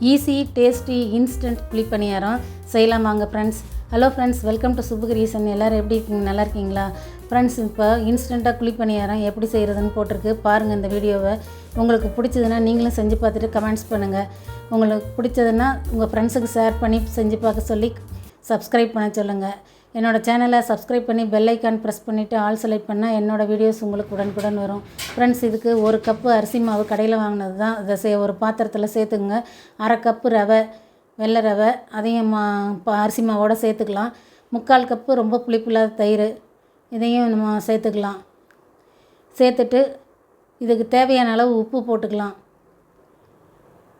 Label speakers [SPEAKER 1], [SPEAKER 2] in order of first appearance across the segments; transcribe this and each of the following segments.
[SPEAKER 1] Easy tasty instant புளி பணியாரம் செய்யலாம் வாங்க friends. Hello friends, welcome to Subbu creation. எல்லோரும் எப்படி இருக்கீங்க? நல்லா இருக்கீங்களா ஃப்ரெண்ட்ஸ்? இப்போ இன்ஸ்டண்ட்டாக புளி பணியாரம் எப்படி செய்கிறதுன்னு போட்டிருக்கு பாருங்கள். இந்த வீடியோவை உங்களுக்கு பிடிச்சதுன்னா நீங்களும் செஞ்சு பார்த்துட்டு கமெண்ட்ஸ் பண்ணுங்கள். உங்களுக்கு பிடிச்சதுன்னா உங்கள் ஃப்ரெண்ட்ஸுக்கு ஷேர் பண்ணி செஞ்சு பார்க்க சொல்லி சப்ஸ்கிரைப் பண்ண சொல்லுங்கள். என்னோடய சேனலை சப்ஸ்கிரைப் பண்ணி பெல் ஐக்கான் ப்ரெஸ் பண்ணிவிட்டு ஆல் செலக்ட் பண்ணால் என்னோடய வீடியோஸ் உங்களுக்கு உடனுக்குடன் வரும். ஃப்ரெண்ட்ஸ், இதுக்கு 1 கப்பு அரிசி மாவு கடையில் வாங்கினது தான். அதை ஒரு பாத்திரத்தில் சேர்த்துக்குங்க. 1/2 கப்பு ரவை, வெள்ளை ரவை, அதையும் அரிசி மாவோடு சேர்த்துக்கலாம். 3/4 கப்பு ரொம்ப புளிப்பில்லாத தயிர், இதையும் நம்ம சேர்த்துக்கலாம். சேர்த்துட்டு இதுக்கு தேவையான அளவு உப்பு போட்டுக்கலாம்.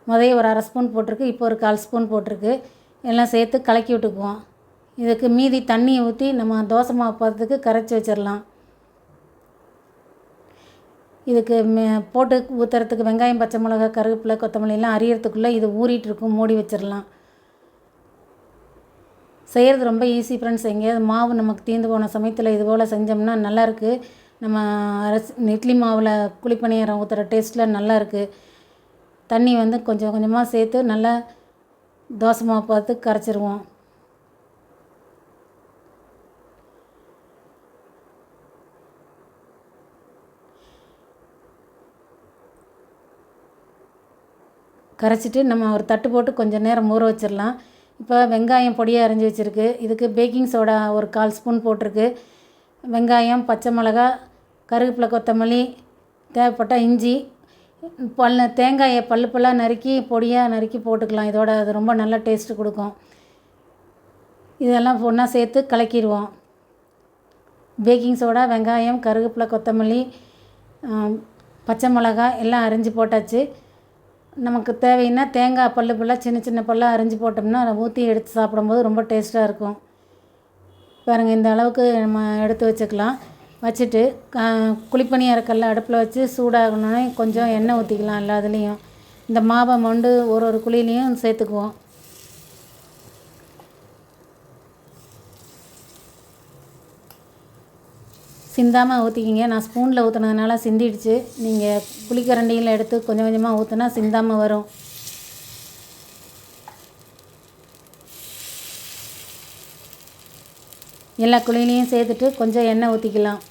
[SPEAKER 1] ஒரு 1/2 ஸ்பூன் போட்டிருக்கு, இப்போ ஒரு 1/4 ஸ்பூன் போட்டிருக்கு. எல்லாம் சேர்த்து கலக்கி விட்டுக்குவோம். இதுக்கு மீதி தண்ணியை ஊற்றி நம்ம தோசை மாவு பதத்துக்கு கரைச்சி வச்சிடலாம். இதுக்கு போட்டு ஊற்றுறதுக்கு வெங்காயம், பச்சை மிளகா, கருவேப்பிலை, கொத்தமல்லிலாம் அரியறதுக்குள்ளே இது ஊறிட்டு இருக்கும். மூடி வச்சிடலாம். செய்கிறது ரொம்ப ஈஸி ஃப்ரெண்ட்ஸ். எங்கேயாவது மாவு நமக்கு தீர்ந்து போன சமயத்தில் இது போல் செஞ்சோம்னா நல்லாயிருக்கு. நம்ம இட்லி மாவில் குழிப்பணியாரம் ஊற்றுற டேஸ்ட்டில் நல்லாயிருக்கு. தண்ணி கொஞ்சம் கொஞ்சமாக சேர்த்து நல்லா தோசை மாவு பார்த்து கரைச்சிருவோம். கரைச்சிட்டு நம்ம ஒரு தட்டு போட்டு கொஞ்சம் நேரம் ஊற வச்சிடலாம். இப்போ வெங்காயம் பொடியாக அரைஞ்சி வச்சுருக்கு. இதுக்கு பேக்கிங் சோடா ஒரு 1/4 ஸ்பூன் போட்டிருக்கு. வெங்காயம், பச்சை மிளகா, கருவேப்பிலை, கொத்தமல்லி, தேவைப்பட்ட இஞ்சி, தேங்காயை பல்லாக நறுக்கி பொடியாக நறுக்கி போட்டுக்கலாம். இதோட அது ரொம்ப நல்ல டேஸ்ட்டு கொடுக்கும். இதெல்லாம் ஒன்றா சேர்த்து கலக்கிடுவோம். பேக்கிங் சோடா, வெங்காயம், கருவேப்பிலை, கொத்தமல்லி, பச்சை மிளகா எல்லாம் அரிஞ்சு போட்டாச்சு. நமக்கு தேவைன்னா தேங்காய் பல்லாக சின்ன சின்ன பல்லாக அரிஞ்சு போட்டோம்னா அதை ஊற்றி எடுத்து சாப்பிடும்போது ரொம்ப டேஸ்ட்டாக இருக்கும். பாருங்கள், இந்த அளவுக்கு நம்ம எடுத்து வச்சுக்கலாம். வச்சுட்டு குழிப்பணியாரக்கல்ல அடுப்பில் வச்சு சூடாகணுன்னே கொஞ்சம் எண்ணெய் ஊற்றிக்கலாம். எல்லா இதுலேயும் இந்த மாவை மொண்டு ஒரு குழியிலையும் சேர்த்துக்குவோம். சிந்தாமல் ஊற்றிக்கிங்க. நான் ஸ்பூனில் ஊற்றுனதுனால சிந்திடுச்சு. நீங்கள் குழிக்கரண்டியில் எடுத்து கொஞ்சம் கொஞ்சமாக ஊற்றினா சிந்தாமல் வரும். எல்லா குழியிலையும் சேர்த்துட்டு கொஞ்சம் எண்ணெய் ஊற்றிக்கலாம்.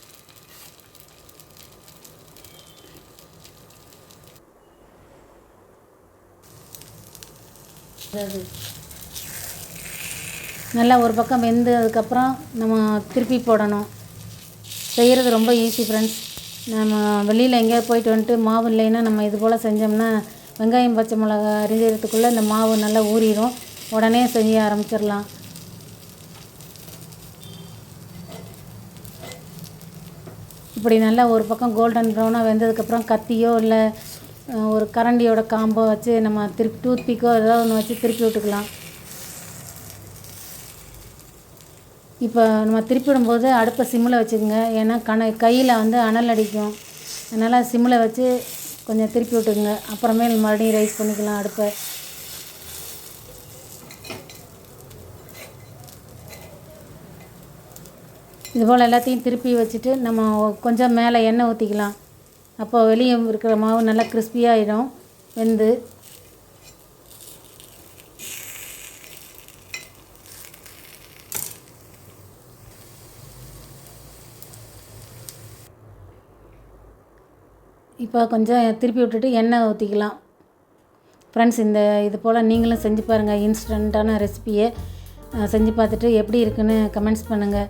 [SPEAKER 1] நல்லா ஒரு பக்கம் வெந்து அதுக்கப்புறம் நம்ம திருப்பி போடணும். செய்கிறது ரொம்ப ஈஸி ஃப்ரெண்ட்ஸ். நம்ம வெளியில் எங்கேயாவது போயிட்டு வந்துட்டு மாவு இல்லைன்னா நம்ம இது போல் செஞ்சோம்னா வெங்காயம், பச்சை மிளகா அரிஞ்சதுக்குள்ளே இந்த மாவு நல்லா ஊறிடும். உடனே செய்ய ஆரம்பிச்சிடலாம். இப்படி நல்லா ஒரு பக்கம் கோல்டன் ப்ரௌனாக வெந்ததுக்கப்புறம் கத்தியோ இல்லை ஒரு கரண்டியோட காம்போ வச்சு நம்ம திருப்பி டூத்பிக்கோ ஏதோ ஒன்று வச்சு திருப்பி விட்டுக்கலாம். இப்போ நம்ம திருப்பி விடும்போது அடுப்பை சிம்மில் வச்சுக்கோங்க. ஏன்னா கையில் அனல் அடிக்கும். அதனால் சிம்மில் வச்சு கொஞ்சம் திருப்பி விட்டுக்குங்க. அப்புறமேல் மறுபடியும் ரைஸ் பண்ணிக்கலாம் அடுப்பை. இதுபோல் எல்லாத்தையும் திருப்பி வச்சுட்டு நம்ம கொஞ்சம் மேலே எண்ணெய் ஊற்றிக்கலாம். அப்போ வெளியே இருக்கிற மாவு நல்லா கிறிஸ்பியாகிடும் வெந்து. இப்போ கொஞ்சம் திருப்பி விட்டுட்டு எண்ணெய் ஊற்றிக்கலாம். ஃப்ரெண்ட்ஸ், இது போல் நீங்களும் செஞ்சு பாருங்கள். இன்ஸ்டண்ட்டான ரெசிபியை செஞ்சு பார்த்துட்டு எப்படி இருக்குன்னு கமெண்ட்ஸ் பண்ணுங்கள்.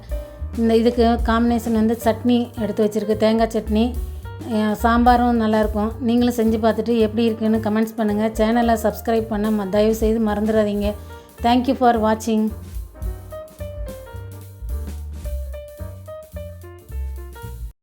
[SPEAKER 1] இதுக்கு காம்பினேஷன் சட்னி எடுத்து வச்சுருக்கு, தேங்காய் சட்னி. சாம்பாரும் நல்லாயிருக்கும். நீங்களும் செஞ்சு பார்த்துட்டு எப்படி இருக்குன்னு கமெண்ட்ஸ் பண்ணுங்கள். சேனலை சப்ஸ்கிரைப் பண்ண தயவுசெய்து மறந்துடாதீங்க. தேங்க்யூ ஃபார் வாட்சிங்.